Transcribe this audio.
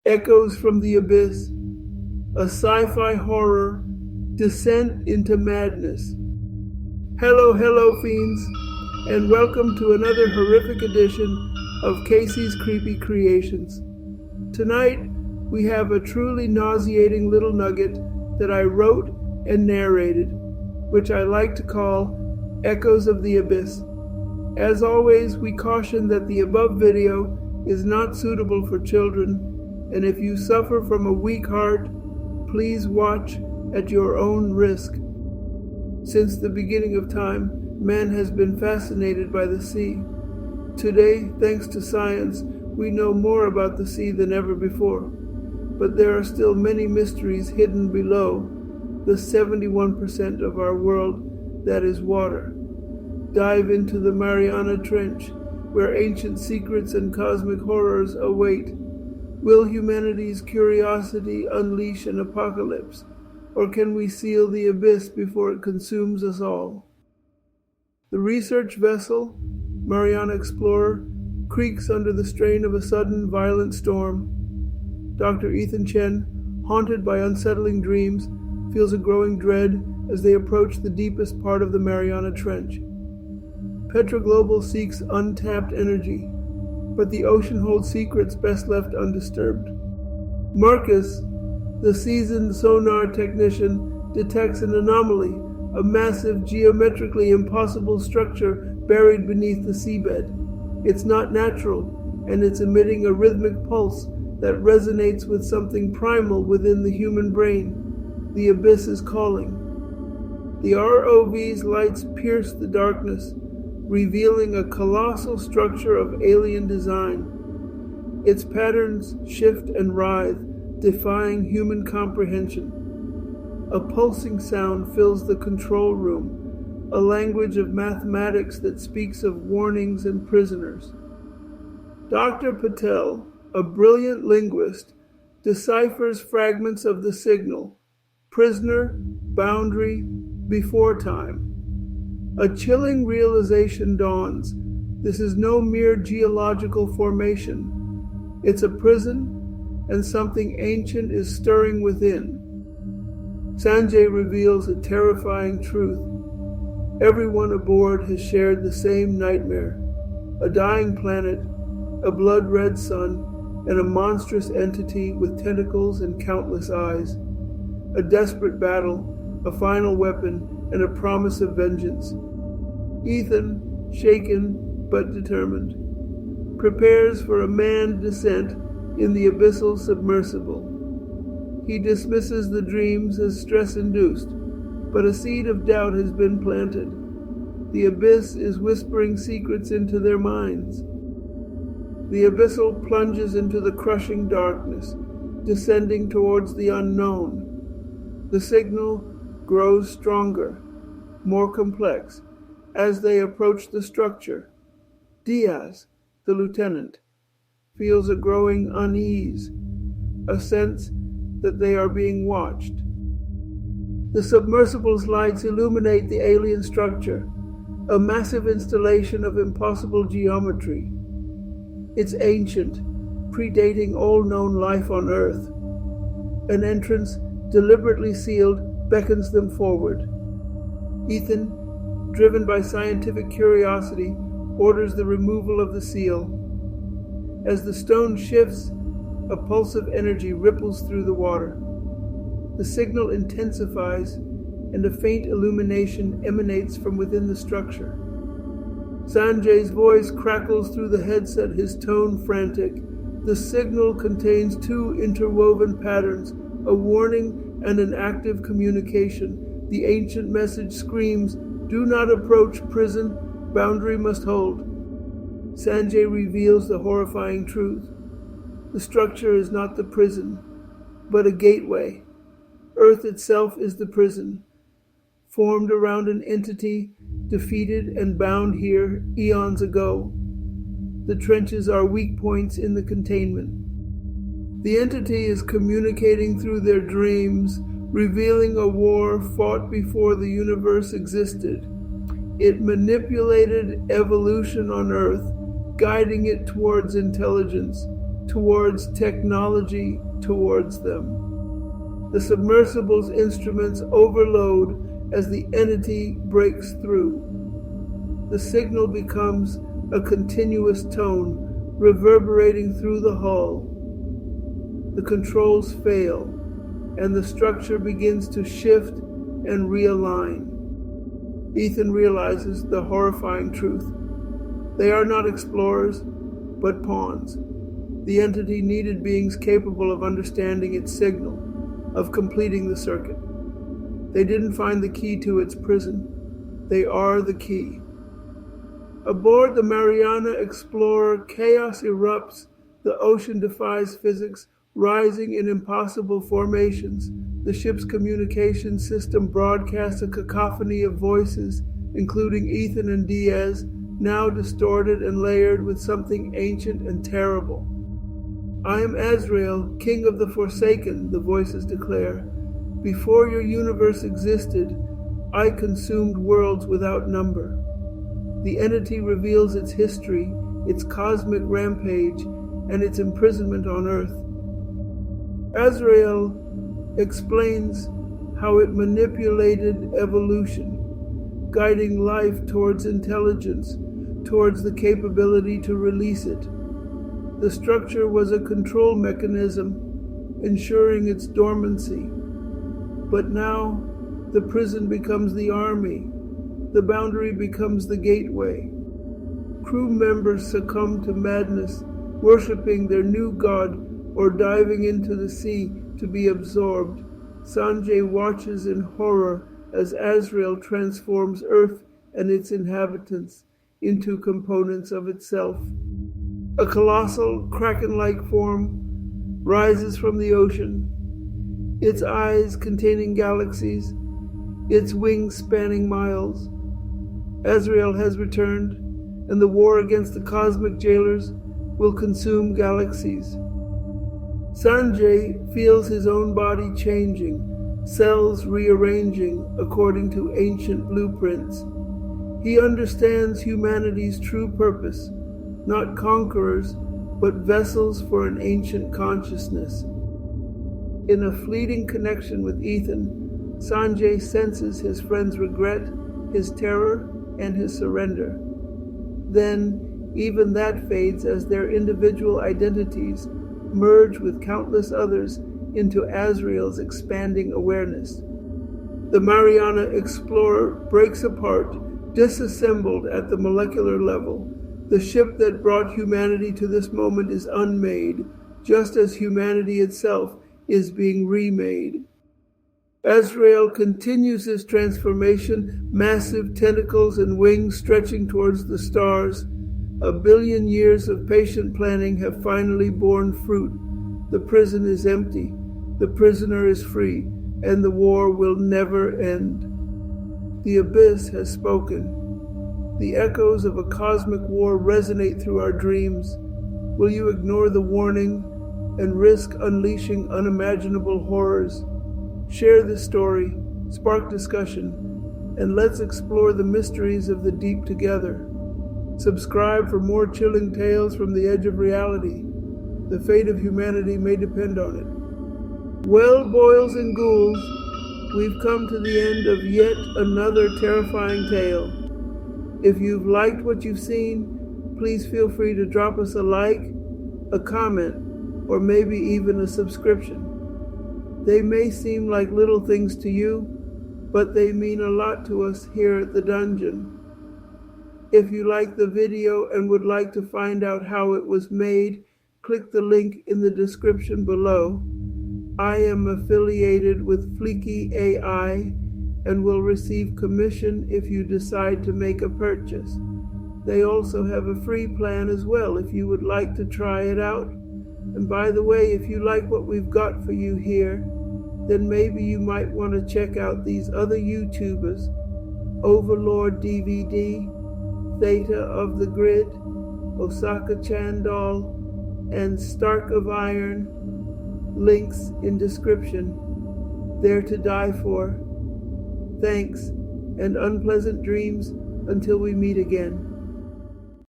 Echoes from the Abyss, a sci-fi horror descent into madness. Hello, fiends, and welcome to another horrific edition of Casey's Creepy Creations. Tonight, we have a truly nauseating little nugget that I wrote and narrated, which I like to call Echoes of the Abyss. As always, we caution that the above video is not suitable for children, and if you suffer from a weak heart, please watch at your own risk. Since the beginning of time, man has been fascinated by the sea. Today, thanks to science, we know more about the sea than ever before. But there are still many mysteries hidden below the 71% of our world that is water. Dive into the Mariana Trench, where ancient secrets and cosmic horrors await. Will humanity's curiosity unleash an apocalypse, or can we seal the abyss before it consumes us all? The research vessel, Mariana Explorer, creaks under the strain of a sudden violent storm. Dr. Ethan Chen, haunted by unsettling dreams, feels a growing dread as they approach the deepest part of the Mariana Trench. Petroglobal seeks untapped energy, but the ocean holds secrets best left undisturbed. Marcus, the seasoned sonar technician, detects an anomaly, a massive, geometrically impossible structure buried beneath the seabed. It's not natural, and it's emitting a rhythmic pulse that resonates with something primal within the human brain. The abyss is calling. The ROV's lights pierce the darkness, revealing a colossal structure of alien design. Its patterns shift and writhe, defying human comprehension. A pulsing sound fills the control room, a language of mathematics that speaks of warnings and prisoners. Dr. Patel, a brilliant linguist, deciphers fragments of the signal: prisoner, boundary, before time. A chilling realization dawns. This is no mere geological formation. It's a prison, and something ancient is stirring within. Sanjay reveals a terrifying truth. Everyone aboard has shared the same nightmare: a dying planet, a blood-red sun, and a monstrous entity with tentacles and countless eyes. A desperate battle, a final weapon, and a promise of vengeance. Ethan, shaken but determined, prepares for a manned descent in the abyssal submersible. He dismisses the dreams as stress-induced, but a seed of doubt has been planted. The abyss is whispering secrets into their minds. The abyssal plunges into the crushing darkness, descending towards the unknown. The signal grows stronger, more complex, as they approach the structure. Diaz, the lieutenant, feels a growing unease, a sense that they are being watched. The submersible's lights illuminate the alien structure, a massive installation of impossible geometry. It's ancient, predating all known life on Earth. An entrance, deliberately sealed, beckons them forward. Ethan, driven by scientific curiosity, orders the removal of the seal. As the stone shifts, a pulse of energy ripples through the water. The signal intensifies, and a faint illumination emanates from within the structure. Sanjay's voice crackles through the headset, his tone frantic. The signal contains two interwoven patterns, a warning and an active communication. The ancient message screams, "Do not approach prison, boundary must hold." Sanjay reveals the horrifying truth. The structure is not the prison, but a gateway. Earth itself is the prison, formed around an entity defeated and bound here eons ago. The trenches are weak points in the containment. The entity is communicating through their dreams, revealing a war fought before the universe existed. It manipulated evolution on Earth, guiding it towards intelligence. towards technology towards them. The submersible's instruments overload as the entity breaks through. The signal becomes a continuous tone reverberating through the hull. The controls fail, and the structure begins to shift and realign. Ethan realizes the horrifying truth. They are not explorers, but pawns. The entity needed beings capable of understanding its signal, of completing the circuit. They didn't find the key to its prison. They are the key. Aboard the Mariana Explorer, chaos erupts. The ocean defies physics, rising in impossible formations. The ship's communication system broadcasts a cacophony of voices, including Ethan and Diaz, now distorted and layered with something ancient and terrible. "I am Azrael, king of the Forsaken," the voices declare. "Before your universe existed, I consumed worlds without number." The entity reveals its history, its cosmic rampage, and its imprisonment on Earth. Azrael explains how it manipulated evolution, guiding life towards intelligence, towards the capability to release it. The structure was a control mechanism, ensuring its dormancy. But now, the prison becomes the army. The boundary becomes the gateway. Crew members succumb to madness, worshipping their new god or diving into the sea to be absorbed. Sanjay watches in horror as Azrael transforms Earth and its inhabitants into components of itself. A colossal, kraken-like form rises from the ocean, its eyes containing galaxies, its wings spanning miles. Azrael has returned, and the war against the cosmic jailers will consume galaxies. Sanjay feels his own body changing, cells rearranging according to ancient blueprints. He understands humanity's true purpose, not conquerors, but vessels for an ancient consciousness. In a fleeting connection with Ethan, Sanjay senses his friend's regret, his terror, and his surrender. Then, even that fades as their individual identities merge with countless others into Azrael's expanding awareness. The Mariana Explorer breaks apart, disassembled at the molecular level. The ship that brought humanity to this moment is unmade, just as humanity itself is being remade. Azrael continues his transformation, massive tentacles and wings stretching towards the stars. 1 billion years of patient planning have finally borne fruit. The prison is empty, the prisoner is free, and the war will never end. The abyss has spoken. The echoes of a cosmic war resonate through our dreams. Will you ignore the warning and risk unleashing unimaginable horrors? Share this story, spark discussion, and let's explore the mysteries of the deep together. Subscribe for more chilling tales from the edge of reality. The fate of humanity may depend on it. Well, boils and ghouls, we've come to the end of yet another terrifying tale. If you've liked what you've seen, please feel free to drop us a like, a comment, or maybe even a subscription. They may seem like little things to you, but they mean a lot to us here at the dungeon. If you like the video and would like to find out how it was made, click the link in the description below. I am affiliated with Fleeky AI and will receive commission if you decide to make a purchase. They also have a free plan as well if you would like to try it out. And by the way, if you like what we've got for you here, then maybe you might want to check out these other YouTubers, Overlord DVD, Theta of the Grid, Osaka Chandal, and Stark of Iron. Links in description. They're to die for. Thanks, and unpleasant dreams until we meet again.